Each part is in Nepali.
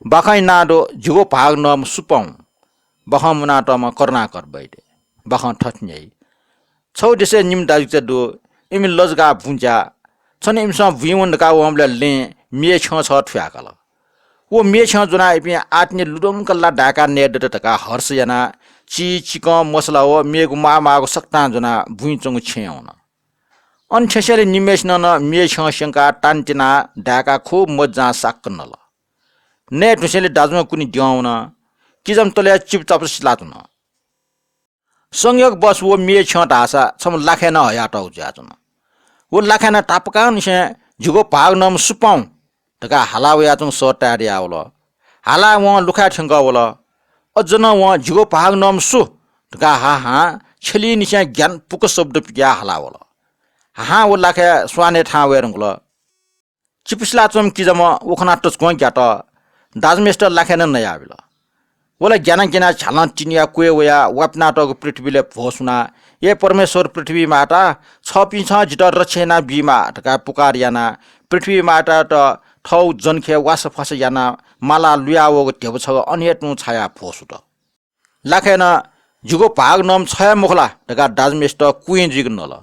Bakai nado jugo pag nom supong. Bakan munato ma korna kor baide. Bakan thotnyai. Chau dise nim dajik do imi lozga bunja. Chone imsa viwon ka wamla le mie chho chho thya kala. Wo mie chho juna ipi atni ludom kala daka ne de taka hars yana chi chiko mosla wo mie gu ma go sakta juna buin chung cheona. On chesele nimesh na mie chho shanka tantina daka khub mojja saknala. Ne tusele dazma kuni diauna kijam tole chip tapस latuna. Songyok bos wo mie chho dasa cham lakhena hya tau jajuna. Wo lakhena tapkan se jugo pag nom supong taka halawe ya chung so ta dia wala. Hala wo lukha thanga wala. Ajna wo jugo pag nom su taka ha cheli ni se gyan puk sabd pya hala wala. Ha wo lakhe swane tha werungla. Chipisla chom kijama wo khana tos gwan gyata दाजमेस्टर लाखेन नया बिल वला ज्ञान ज्ञान छालन टिनिया कुए वया वपना टक पृथ्वीले भोसुना ये परमेश्वर पृथ्वी माटा छपि छ जिटर रछेना बिमा टका पुकार याना पृथ्वी माटा त ठौ जनखे वास फस याना माला लुयावो टेब छ अनियतनु छाया भोसु त लाखेन जुगो भाग नम छया मुखला टका दाजमेस्टर कुइन जिग नल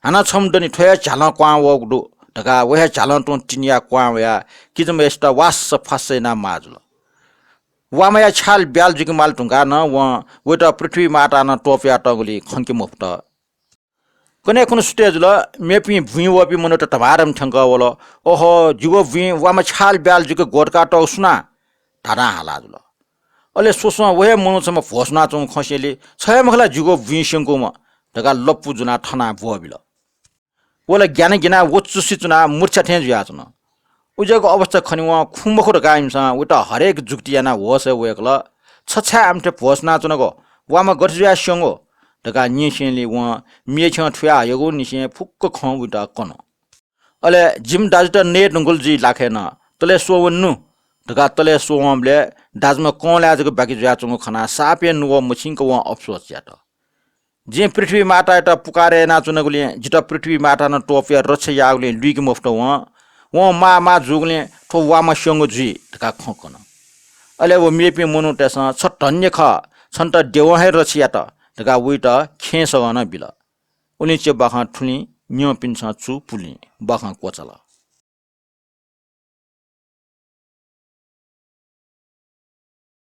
हाना छमदनी ठया छालन क्वा वगदु टका वहे चालन टोन टिनिया क्वाया किजम एस्टा वास फसेना माजुल वामया छाल ब्याल जुग माल टुंगा न व वेटा पृथ्वी माटा न टोफिया टगुली खन्के मुफ्त कने कुन स्टेज ल मेपि भुइ वपि मन त तबारम ठंगा वलो ओहो जुगो भुइ वाम छाल ब्याल जुग गोडका ट सुना धारा हालाजुल अले सोसो वहे मनुसम फोसना चुङ खसेली छय मखला जुगो भुइ संगो म टका लप्पु जुना ठना भोबिल वला ज्ञान गिना वचुसी चुना मूर्छा ठे जुया चुना उजेको अवस्था खनिवा खुमखो र गाइमसा उटा हरेक जुक्तियाना होस वेकल छछा आमटे भोसना चुनको वामा गर्जुया संगो टका निसेले व मेछ ठुया यगो निसे फुक्क ख उटा कन अले जिम दाजट नेट नगुल जी लाखेन तले सोवन्नु टका तले सोवमले दाजमा कोला जको बाकी जुया चुङो खना सापे नुव मछिनको व अफसोस यात जे पृथ्वी माटा त पुकारे ना चुनगुले जिता पृथ्वी माटा न टोफिया रछ यागले लुइक मुफ्त व मा जुगले ठो वामा संग जी टका खकन अले वो मेपि मनु तेस छटन्य ख छन्त देव हे रछिया त टका उइट खेसगन बिल उनी चे बाखा ठुली न्यो पिन्छ चु पुली बाखा कोचला